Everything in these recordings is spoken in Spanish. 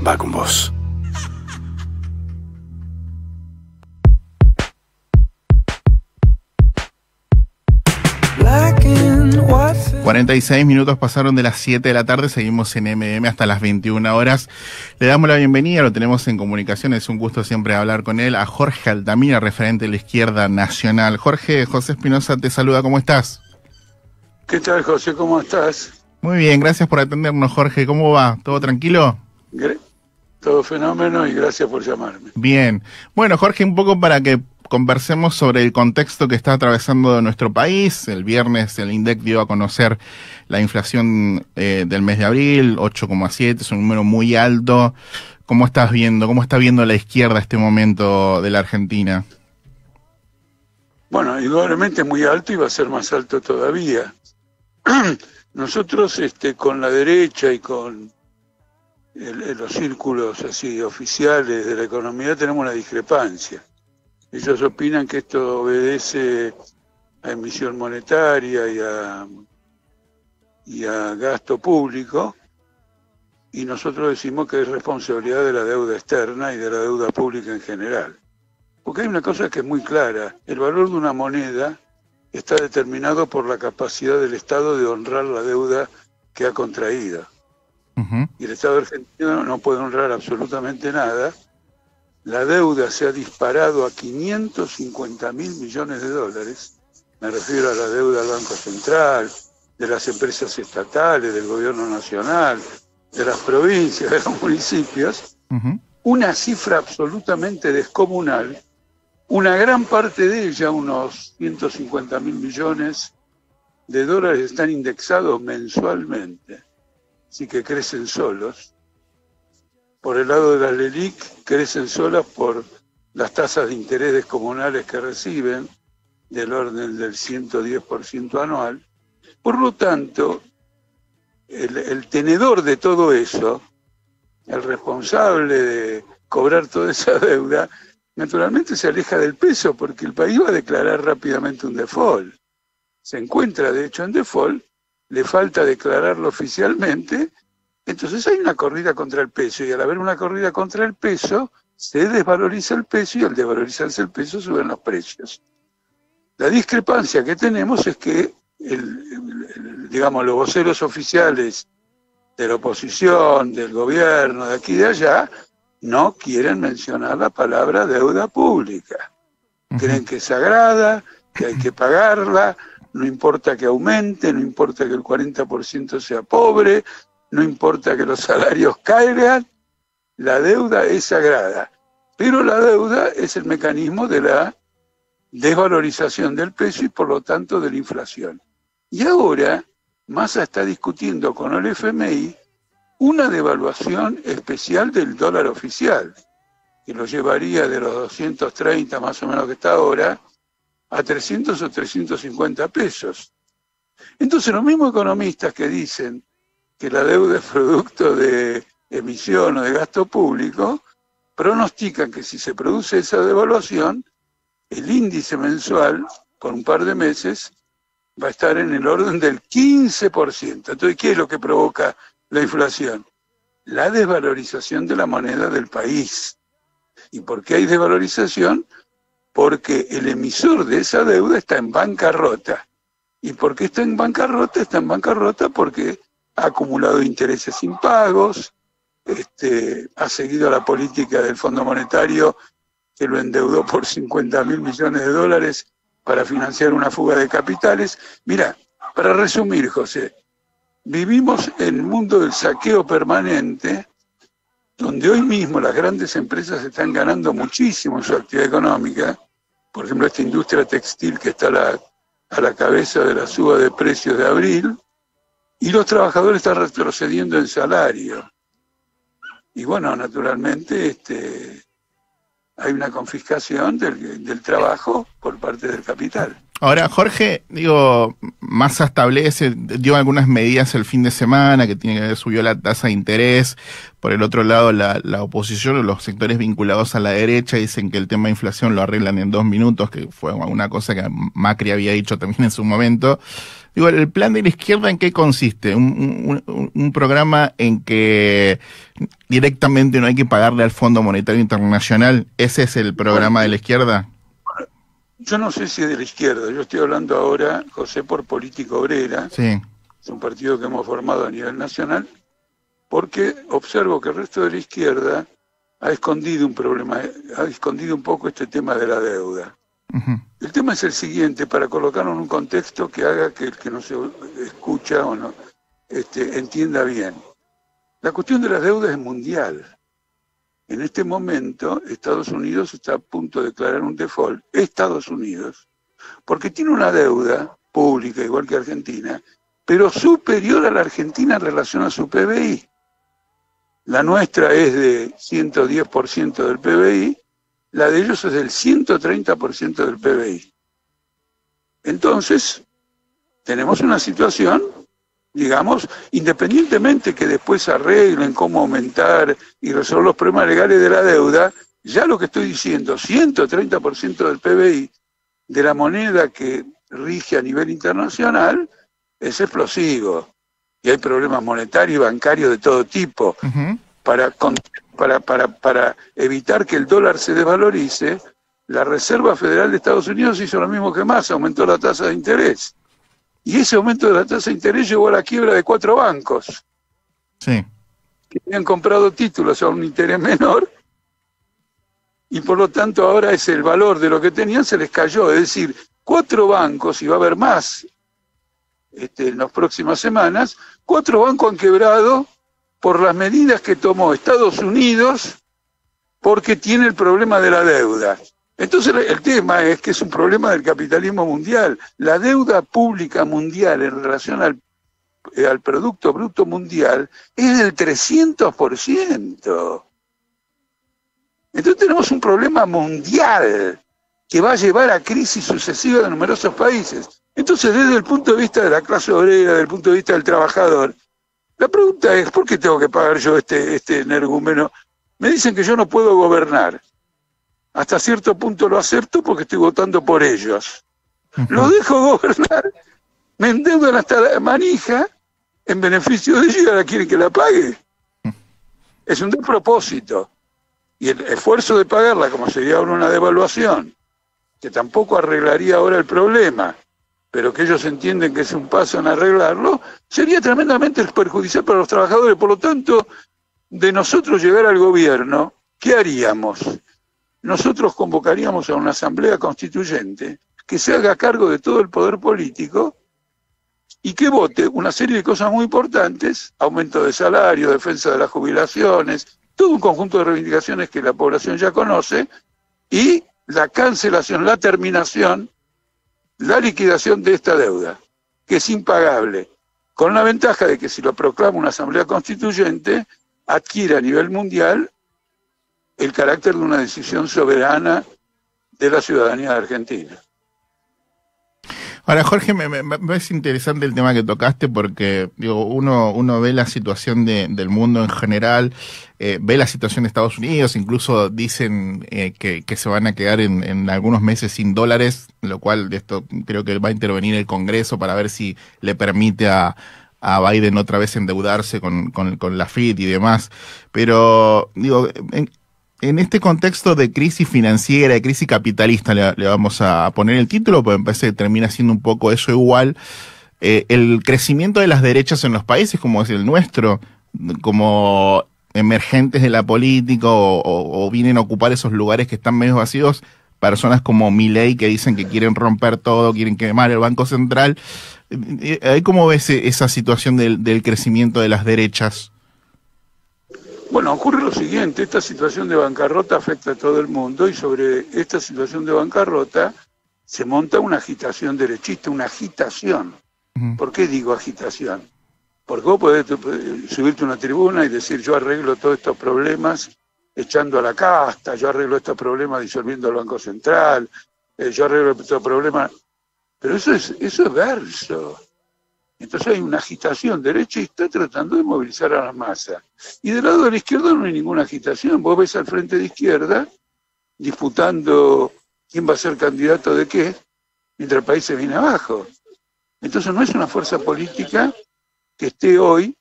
va con vos. Black and white. 46 minutos pasaron de las 7 de la tarde, seguimos en MM hasta las 21 horas. Le damos la bienvenida, lo tenemos en comunicación, es un gusto siempre hablar con él, a Jorge Altamira, referente de la Izquierda Nacional. Jorge, José Espinosa te saluda, ¿cómo estás? ¿Qué tal, José? ¿Cómo estás? Muy bien, gracias por atendernos, Jorge. ¿Cómo va? ¿Todo tranquilo? Todo fenómeno y gracias por llamarme. Bien. Bueno, Jorge, un poco para que conversemos sobre el contexto que está atravesando nuestro país. El viernes el INDEC dio a conocer la inflación del mes de abril, 8,7, es un número muy alto. ¿Cómo estás viendo? ¿Cómo está viendo la izquierda este momento de la Argentina? Bueno, indudablemente es muy alto y va a ser más alto todavía. Nosotros con la derecha y con los círculos así oficiales de la economía tenemos una discrepancia. Ellos opinan que esto obedece a emisión monetaria y a gasto público, y nosotros decimos que es responsabilidad de la deuda externa y de la deuda pública en general. Porque hay una cosa que es muy clara: el valor de una moneda está determinado por la capacidad del Estado de honrar la deuda que ha contraído. Y el Estado argentino no puede honrar absolutamente nada. La deuda se ha disparado a 550.000 millones de dólares. Me refiero a la deuda del Banco Central, de las empresas estatales, del gobierno nacional, de las provincias, de los municipios. Una cifra absolutamente descomunal. Una gran parte de ella, unos 150.000 millones de dólares, están indexados mensualmente, así que crecen solos. Por el lado de las LELIQ, crecen solas por las tasas de interés descomunales que reciben, del orden del 110% anual. Por lo tanto, el tenedor de todo eso, el responsable de cobrar toda esa deuda, naturalmente se aleja del peso, porque el país va a declarar rápidamente un default. Se encuentra, de hecho, en default, le falta declararlo oficialmente. Entonces hay una corrida contra el peso, y al haber una corrida contra el peso, se desvaloriza el peso, y al desvalorizarse el peso suben los precios. La discrepancia que tenemos es que digamos, los voceros oficiales de la oposición, del gobierno, de aquí y de allá, no quieren mencionar la palabra deuda pública. Creen que es sagrada, que hay que pagarla, no importa que aumente, no importa que el 40% sea pobre, no importa que los salarios caigan, la deuda es sagrada. Pero la deuda es el mecanismo de la desvalorización del peso y por lo tanto de la inflación. Y ahora Massa está discutiendo con el FMI una devaluación especial del dólar oficial, que lo llevaría de los 230 más o menos que está ahora a 300 o 350 pesos. Entonces los mismos economistas que dicen que la deuda es producto de emisión o de gasto público, pronostican que si se produce esa devaluación, el índice mensual, por un par de meses, va a estar en el orden del 15%. Entonces, ¿qué es lo que provoca la inflación? La desvalorización de la moneda del país. ¿Y por qué hay desvalorización? Porque el emisor de esa deuda está en bancarrota. ¿Y por qué está en bancarrota? Está en bancarrota porque ha acumulado intereses impagos, ha seguido la política del Fondo Monetario, que lo endeudó por 50.000 millones de dólares para financiar una fuga de capitales. Mira, para resumir, José, vivimos en el mundo del saqueo permanente, donde hoy mismo las grandes empresas están ganando muchísimo en su actividad económica. Por ejemplo, esta industria textil que está a la cabeza de la suba de precios de abril, y los trabajadores están retrocediendo en salario. Y bueno, naturalmente hay una confiscación del trabajo por parte del capital. Ahora, Jorge, digo, Massa establece, dio algunas medidas el fin de semana que tiene que ver, subió la tasa de interés. Por el otro lado, la oposición o los sectores vinculados a la derecha dicen que el tema de inflación lo arreglan en 2 minutos, que fue una cosa que Macri había dicho también en su momento. Digo, ¿el plan de la izquierda en qué consiste? Un programa en que directamente no hay que pagarle al Fondo Monetario Internacional. ¿Ese es el programa de la izquierda? Yo no sé si es de la izquierda, yo estoy hablando ahora, José, por Política Obrera, Sí. es un partido que hemos formado a nivel nacional, porque observo que el resto de la izquierda ha escondido un problema, ha escondido un poco este tema de la deuda. Ujú. El tema es el siguiente, para colocarlo en un contexto que haga que el que no se escucha o no entienda bien. La cuestión de las deudas es mundial. En este momento, Estados Unidos está a punto de declarar un default, Estados Unidos, porque tiene una deuda pública, igual que Argentina, pero superior a la Argentina en relación a su PBI. La nuestra es de 110% del PBI, la de ellos es del 130% del PBI. Entonces, tenemos una situación, digamos, independientemente que después arreglen cómo aumentar y resolver los problemas legales de la deuda, ya lo que estoy diciendo, 130% del PBI de la moneda que rige a nivel internacional es explosivo. Y hay problemas monetarios y bancarios de todo tipo. Uh-huh. Para evitar que el dólar se desvalorice, la Reserva Federal de Estados Unidos hizo lo mismo que Massa, aumentó la tasa de interés. Y ese aumento de la tasa de interés llevó a la quiebra de 4 bancos. Sí. Que habían comprado títulos a un interés menor y por lo tanto ahora es el valor de lo que tenían se les cayó. Es decir, 4 bancos, y va a haber más en las próximas semanas, 4 bancos han quebrado por las medidas que tomó Estados Unidos porque tiene el problema de la deuda. Entonces el tema es que es un problema del capitalismo mundial. La deuda pública mundial en relación al Producto Bruto Mundial es del 300%. Entonces tenemos un problema mundial que va a llevar a crisis sucesivas de numerosos países. Entonces, desde el punto de vista de la clase obrera, desde el punto de vista del trabajador, la pregunta es, ¿por qué tengo que pagar yo este energúmeno? Me dicen que yo no puedo gobernar. Hasta cierto punto lo acepto porque estoy votando por ellos. Los dejo gobernar, me endeudan hasta la manija en beneficio de ellos y ahora quieren que la pague. Es un despropósito. Y el esfuerzo de pagarla, como sería ahora una devaluación, que tampoco arreglaría ahora el problema, pero que ellos entienden que es un paso en arreglarlo, sería tremendamente perjudicial para los trabajadores. Por lo tanto, de nosotros llegar al gobierno, ¿qué haríamos? Nosotros convocaríamos a una asamblea constituyente que se haga cargo de todo el poder político y que vote una serie de cosas muy importantes, aumento de salario, defensa de las jubilaciones, todo un conjunto de reivindicaciones que la población ya conoce, y la cancelación, la terminación, la liquidación de esta deuda, que es impagable, con la ventaja de que si lo proclama una asamblea constituyente, adquiere a nivel mundial el carácter de una decisión soberana de la ciudadanía de Argentina. Ahora, Jorge, me parece interesante el tema que tocaste porque digo, uno ve la situación del mundo en general, ve la situación de Estados Unidos, incluso dicen que se van a quedar en algunos meses sin dólares, lo cual esto creo que va a intervenir el Congreso para ver si le permite a Biden otra vez endeudarse con la FIT y demás. Pero, digo, en este contexto de crisis financiera, de crisis capitalista, le vamos a poner el título, porque me parece que termina siendo un poco eso igual, el crecimiento de las derechas en los países, como es el nuestro, como emergentes de la política o vienen a ocupar esos lugares que están medio vacíos, personas como Milei que dicen que quieren romper todo, quieren quemar el Banco Central. ¿Cómo ves esa situación del crecimiento de las derechas? Bueno, ocurre lo siguiente, esta situación de bancarrota afecta a todo el mundo y sobre esta situación de bancarrota se monta una agitación derechista, una agitación. ¿Por qué digo agitación? Porque vos podés subirte a una tribuna y decir yo arreglo todos estos problemas echando a la casta, yo arreglo estos problemas disolviendo el Banco Central, yo arreglo estos problemas. Pero eso es verso. Entonces hay una agitación derechista tratando de movilizar a la masa. Y del lado de la izquierda no hay ninguna agitación. Vos ves al frente de izquierda disputando quién va a ser candidato de qué, mientras el país se viene abajo. Entonces no es una fuerza política que esté hoy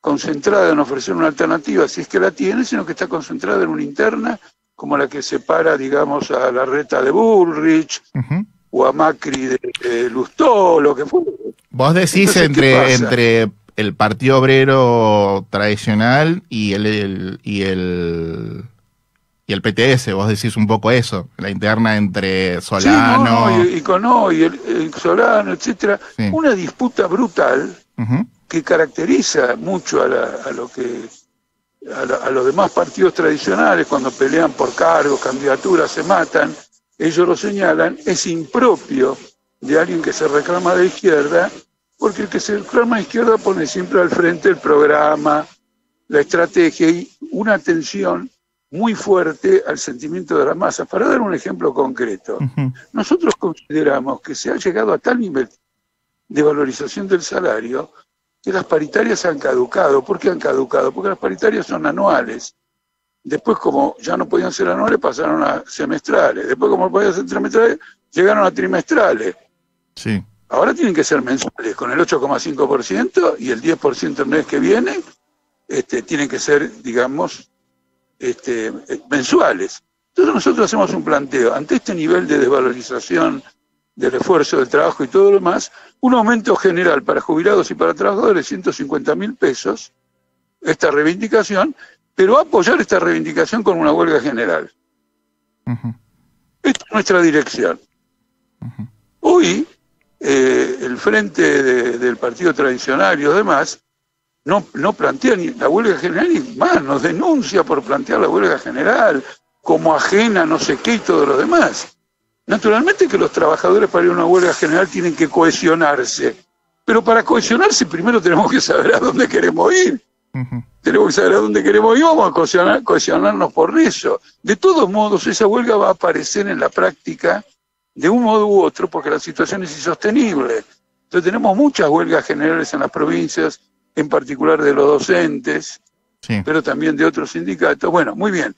concentrada en ofrecer una alternativa, si es que la tiene, sino que está concentrada en una interna como la que separa, digamos, a Larreta de Bullrich, o a Macri de Lustó, lo que fue. Vos decís entonces, entre el Partido Obrero tradicional y el PTS, vos decís un poco eso, la interna entre Solano... Sí, y el Solano, etcétera. Sí. Una disputa brutal que caracteriza mucho a los demás partidos tradicionales cuando pelean por cargos, candidaturas, se matan, ellos lo señalan, es impropio de alguien que se reclama de izquierda, porque el que se reclama de izquierda pone siempre al frente el programa, la estrategia y una atención muy fuerte al sentimiento de la masa. Para dar un ejemplo concreto, nosotros consideramos que se ha llegado a tal nivel de valorización del salario que las paritarias han caducado. ¿Por qué han caducado? Porque las paritarias son anuales. Después, como ya no podían ser anuales, pasaron a semestrales. Después, como no podían ser trimestrales, llegaron a trimestrales. Sí. Ahora tienen que ser mensuales, con el 8,5% y el 10% el mes que viene, tienen que ser, digamos, mensuales. Entonces nosotros hacemos un planteo, ante este nivel de desvalorización del esfuerzo, del trabajo y todo lo demás, un aumento general para jubilados y para trabajadores de 150.000 pesos, esta reivindicación, pero apoyar esta reivindicación con una huelga general. Esta es nuestra dirección. Hoy, el frente del partido tradicional y los demás no plantea ni la huelga general, ni más, nos denuncia por plantear la huelga general como ajena, no sé qué y todo lo demás. Naturalmente que los trabajadores para ir a una huelga general tienen que cohesionarse, pero para cohesionarse primero tenemos que saber a dónde queremos ir. Tenemos que saber a dónde queremos ir, vamos a cohesionarnos por eso. De todos modos, esa huelga va a aparecer en la práctica de un modo u otro, porque la situación es insostenible. Entonces tenemos muchas huelgas generales en las provincias, en particular de los docentes, sí, pero también de otros sindicatos. Bueno, muy bien.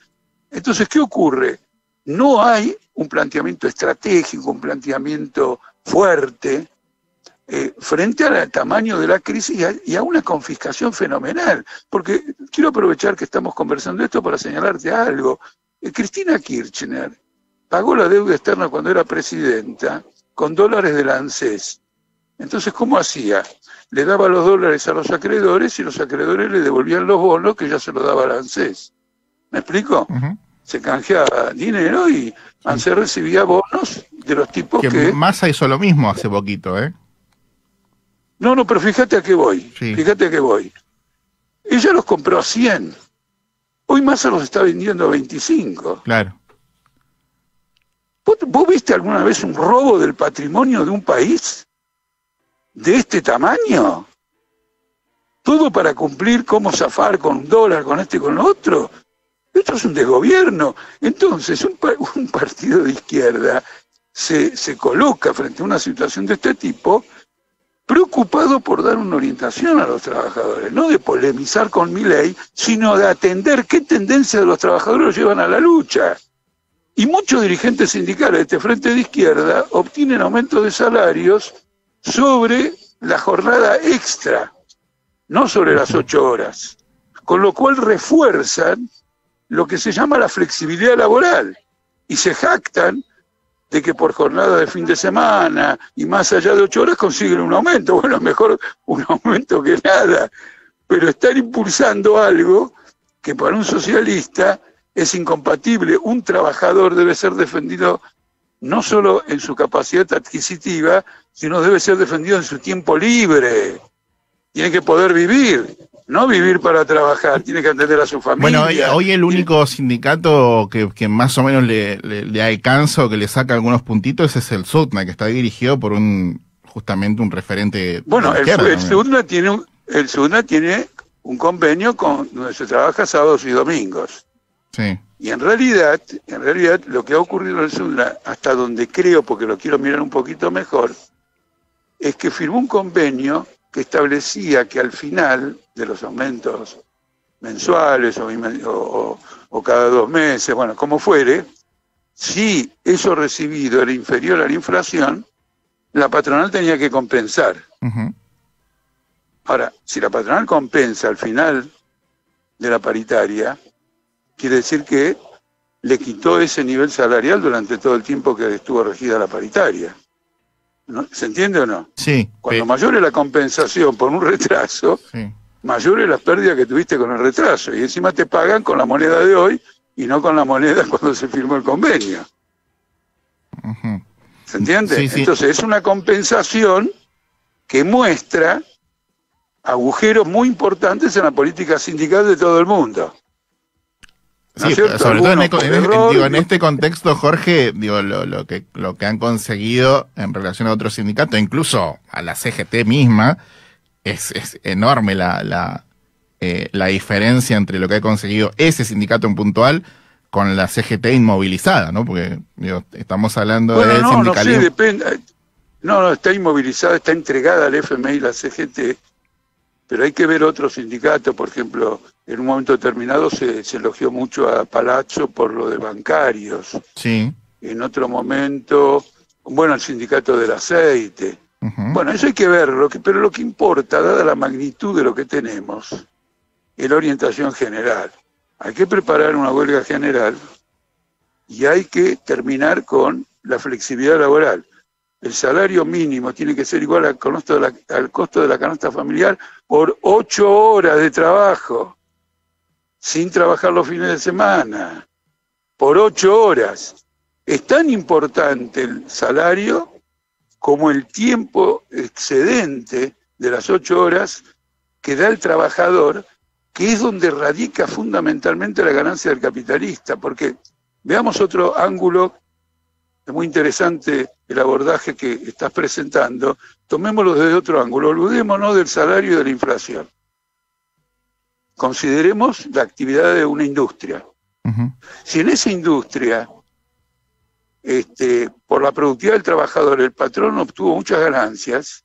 Entonces, ¿qué ocurre? No hay un planteamiento estratégico, un planteamiento fuerte, frente al tamaño de la crisis y a una confiscación fenomenal. Porque quiero aprovechar que estamos conversando esto para señalarte algo. Cristina Kirchner pagó la deuda externa cuando era presidenta con dólares del ANSES. Entonces, ¿cómo hacía? Le daba los dólares a los acreedores y los acreedores le devolvían los bonos que ya se los daba al ANSES. ¿Me explico? Se canjeaba dinero y ANSES recibía bonos de los tipos que... Massa hizo lo mismo hace poquito, ¿eh? No, pero fíjate a qué voy. Sí. Fíjate a qué voy. Ella los compró a 100. Hoy Massa los está vendiendo a 25. Claro. ¿Vos viste alguna vez un robo del patrimonio de un país de este tamaño? Todo para cumplir cómo zafar con un dólar, con este y con lo otro. Esto es un desgobierno. Entonces, un partido de izquierda se coloca frente a una situación de este tipo preocupado por dar una orientación a los trabajadores, no de polemizar con Milei, sino de atender qué tendencias de los trabajadores los llevan a la lucha. Y muchos dirigentes sindicales de este frente de izquierda obtienen aumentos de salarios sobre la jornada extra, no sobre las 8 horas, con lo cual refuerzan lo que se llama la flexibilidad laboral y se jactan de que por jornada de fin de semana y más allá de 8 horas consiguen un aumento. Bueno, mejor un aumento que nada, pero están impulsando algo que para un socialista es incompatible. Un trabajador debe ser defendido no solo en su capacidad adquisitiva, sino debe ser defendido en su tiempo libre. Tiene que poder vivir, no vivir para trabajar, tiene que atender a su familia. Bueno, hoy el único sindicato que más o menos le alcanza o que le saca algunos puntitos es el SUTNA, que está dirigido por justamente un referente. Bueno, el SUTNA tiene un convenio donde se trabaja sábados y domingos. Sí. Y en realidad lo que ha ocurrido en el SUTNA, hasta donde creo, porque lo quiero mirar un poquito mejor, es que firmó un convenio que establecía que al final de los aumentos mensuales o cada 2 meses, bueno, como fuere, si eso recibido era inferior a la inflación, la patronal tenía que compensar. Uh-huh. Ahora, si la patronal compensa al final de la paritaria, quiere decir que le quitó ese nivel salarial durante todo el tiempo que estuvo regida la paritaria. ¿No? ¿Se entiende o no? Sí. Cuando mayor es la compensación por un retraso, sí, mayor es la pérdida que tuviste con el retraso. Y encima te pagan con la moneda de hoy y no con la moneda cuando se firmó el convenio. uh-huh. ¿Se entiende? Sí, sí. Entonces es una compensación que muestra agujeros muy importantes en la política sindical de todo el mundo. ¿No Sí, es cierto? sobre todo Error, en este contexto, Jorge, lo que han conseguido en relación a otros sindicatos, incluso a la CGT misma, es enorme la diferencia entre lo que ha conseguido ese sindicato en puntual con la CGT inmovilizada, ¿no? Porque estamos hablando de sindicalismo. No sé, depende. No, está inmovilizada, está entregada al FMI y la CGT, pero hay que ver otros sindicatos. Por ejemplo, en un momento determinado se elogió mucho a Palazzo por lo de bancarios. Sí. En otro momento, bueno, el sindicato del aceite. Uh-huh. Bueno, eso hay que verlo, pero lo que importa, dada la magnitud de lo que tenemos, es la orientación general. Hay que preparar una huelga general y hay que terminar con la flexibilidad laboral. El salario mínimo tiene que ser igual al costo de la canasta familiar por 8 horas de trabajo, sin trabajar los fines de semana, por 8 horas. Es tan importante el salario como el tiempo excedente de las 8 horas que da el trabajador, que es donde radica fundamentalmente la ganancia del capitalista. Porque veamos otro ángulo, es muy interesante el abordaje que estás presentando, tomémoslo desde otro ángulo, olvidémonos del salario y de la inflación. Consideremos la actividad de una industria. Uh-huh. Si en esa industria, por la productividad del trabajador, el patrón obtuvo muchas ganancias,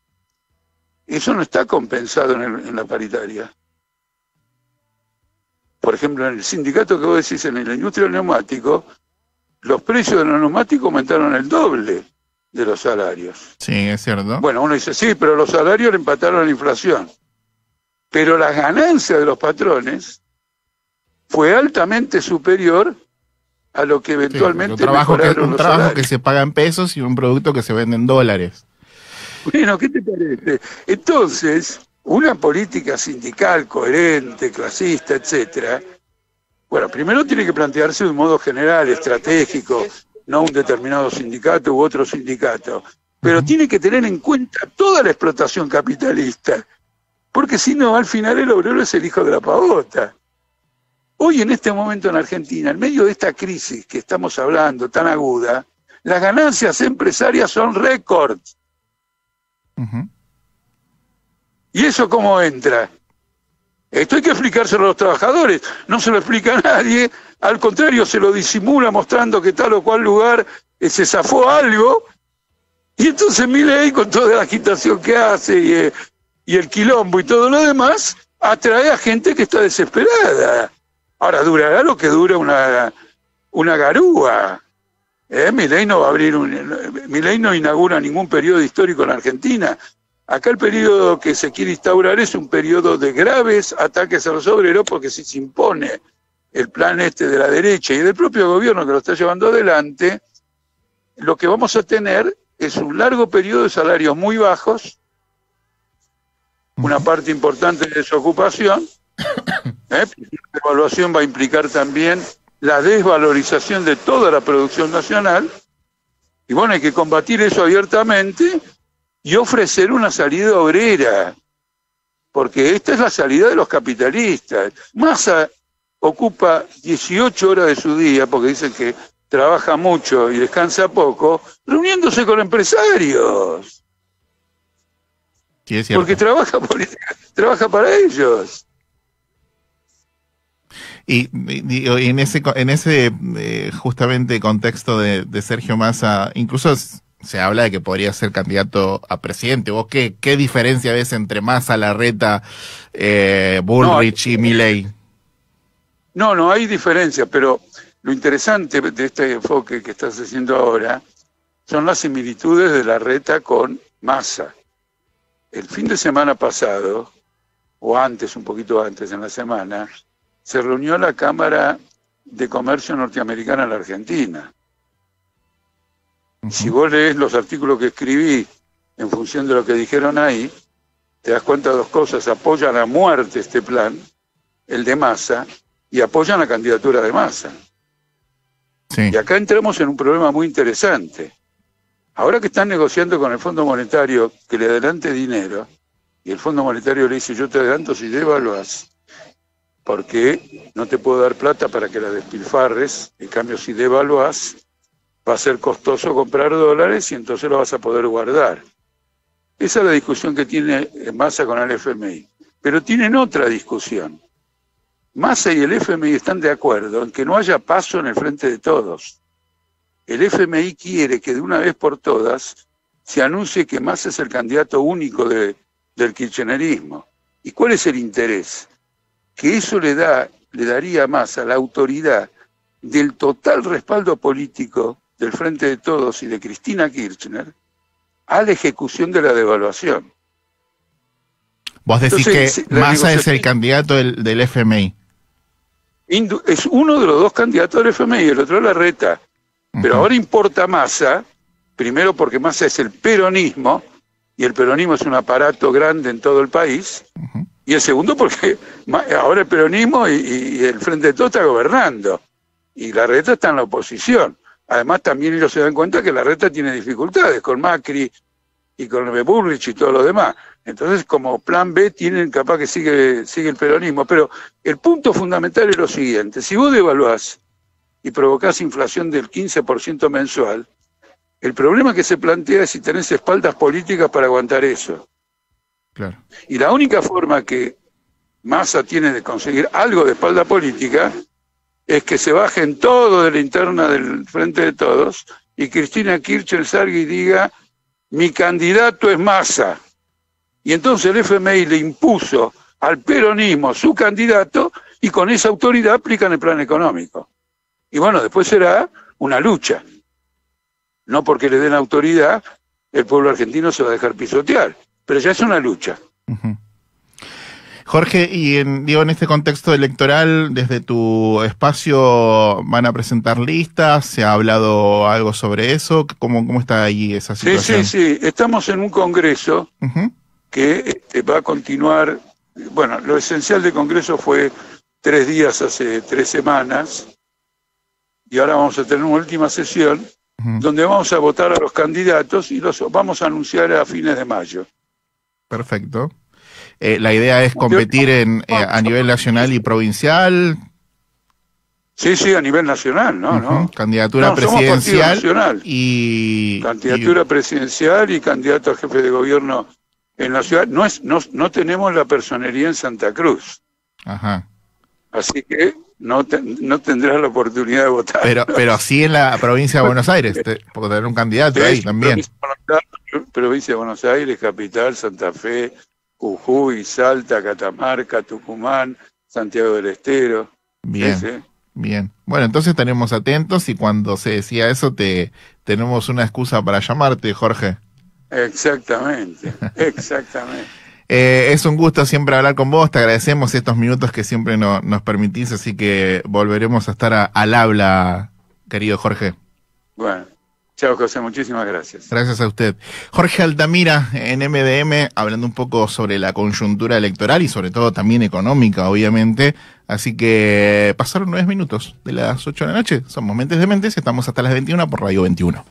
eso no está compensado en la paritaria. Por ejemplo, en el sindicato que vos decís, en la industria del neumático, los precios de los neumáticos aumentaron el doble de los salarios. Sí, es cierto. Bueno, uno dice, sí, pero los salarios le empataron a la inflación. Pero la ganancia de los patrones fue altamente superior a lo que eventualmente un trabajo que se paga en pesos y un producto que se vende en dólares. Bueno, ¿qué te parece? Entonces, una política sindical coherente, clasista, etcétera, bueno, primero tiene que plantearse de un modo general, estratégico, no un determinado sindicato u otro sindicato, pero tiene que tener en cuenta toda la explotación capitalista, porque si no, al final el obrero es el hijo de la pavota. Hoy, en este momento en Argentina, en medio de esta crisis que estamos hablando, tan aguda, las ganancias empresarias son récord. Uh-huh. ¿Y eso cómo entra? Esto hay que explicárselo a los trabajadores, no se lo explica a nadie, al contrario se lo disimula mostrando que tal o cual lugar se zafó algo, y entonces Milei, con toda la agitación que hace y el quilombo y todo lo demás, atrae a gente que está desesperada. Ahora, durará lo que dura una garúa. Milei no va a Milei no inaugura ningún periodo histórico en Argentina. Acá el periodo que se quiere instaurar es un periodo de graves ataques a los obreros, porque si se impone el plan de la derecha y del propio gobierno que lo está llevando adelante, lo que vamos a tener es un largo periodo de salarios muy bajos, una parte importante de desocupación. La devaluación va a implicar también la desvalorización de toda la producción nacional, y bueno, hay que combatir eso abiertamente y ofrecer una salida obrera, porque esta es la salida de los capitalistas. Massa ocupa 18 horas de su día, porque dicen que trabaja mucho y descansa poco, reuniéndose con empresarios. Sí, es cierto. Porque trabaja para ellos. Y en ese justamente contexto de Sergio Massa, incluso se habla de que podría ser candidato a presidente. ¿Vos qué diferencia ves entre Massa, Larreta, Bullrich y Milei? No hay diferencia, pero lo interesante de este enfoque que estás haciendo ahora son las similitudes de Larreta con Massa. El fin de semana pasado, o antes, un poquito antes en la semana, se reunió la Cámara de Comercio Norteamericana en la Argentina. Si vos lees los artículos que escribí en función de lo que dijeron ahí, te das cuenta de dos cosas: apoyan a muerte este plan, el de Massa, y apoyan la candidatura de Massa. Sí. Y acá entramos en un problema muy interesante. Ahora que están negociando con el Fondo Monetario que le adelante dinero, y el Fondo Monetario le dice: yo te adelanto si devaluás, porque no te puedo dar plata para que la despilfarres, en cambio si devaluás va a ser costoso comprar dólares y entonces lo vas a poder guardar. Esa es la discusión que tiene Massa con el FMI. Pero tienen otra discusión. Massa y el FMI están de acuerdo en que no haya paso en el frente de todos. El FMI quiere que de una vez por todas se anuncie que Massa es el candidato único del kirchnerismo. ¿Y cuál es el interés? Que eso le daría a Massa la autoridad del total respaldo político del Frente de Todos y de Cristina Kirchner a la ejecución de la devaluación. Vos decís Entonces, que Massa es el candidato del FMI. Es uno de los dos candidatos del FMI, el otro es Larreta. Pero ahora importa Massa, primero porque Massa es el peronismo, y el peronismo es un aparato grande en todo el país, y el segundo porque ahora el peronismo y el Frente de Todos está gobernando, y Larreta está en la oposición. Además también ellos se dan cuenta que Larreta tiene dificultades con Macri y con Bullrich y todo lo demás. Entonces, como plan B, tienen capaz que sigue el peronismo. Pero el punto fundamental es lo siguiente: si vos devaluás y provocás inflación del 15% mensual, el problema que se plantea es si tenés espaldas políticas para aguantar eso. Claro. Y la única forma que Massa tiene de conseguir algo de espalda política es que se bajen todo de la interna del Frente de Todos y Cristina Kirchner salga y diga: mi candidato es Massa. Y entonces el FMI le impuso al peronismo su candidato y con esa autoridad aplican el plan económico. Y bueno, después será una lucha. No porque le den autoridad, el pueblo argentino se va a dejar pisotear, pero ya es una lucha. Jorge, y en este contexto electoral, desde tu espacio, ¿van a presentar listas? ¿Se ha hablado algo sobre eso? ¿Cómo está ahí esa situación? Sí. Estamos en un congreso que va a continuar. Bueno, lo esencial del congreso fue 3 días hace 3 semanas, y ahora vamos a tener una última sesión donde vamos a votar a los candidatos y los vamos a anunciar a fines de mayo. Perfecto. La idea es competir a nivel nacional y provincial. Sí, a nivel nacional, ¿no? Candidatura presidencial nacional. Candidatura presidencial y candidato a jefe de gobierno en la ciudad. No tenemos la personería en Santa Cruz. Ajá. Así que no tendrás la oportunidad de votar. Pero sí en la provincia de Buenos Aires, porque tener un candidato ahí también. Provincia de Buenos Aires, Capital, Santa Fe, Jujuy, Salta, Catamarca, Tucumán, Santiago del Estero. Bien, bien. Bueno, entonces estaremos atentos y cuando se decía eso tenemos una excusa para llamarte, Jorge. Exactamente. Es un gusto siempre hablar con vos, te agradecemos estos minutos que siempre nos permitís, así que volveremos a estar al habla, querido Jorge. Bueno. Chao, José, muchísimas gracias. Gracias a usted. Jorge Altamira, en MDM, hablando un poco sobre la coyuntura electoral y sobre todo también económica, obviamente. Así que pasaron 9 minutos de las 8 de la noche. Somos Mentes de Mentes, estamos hasta las 21 por Radio 21.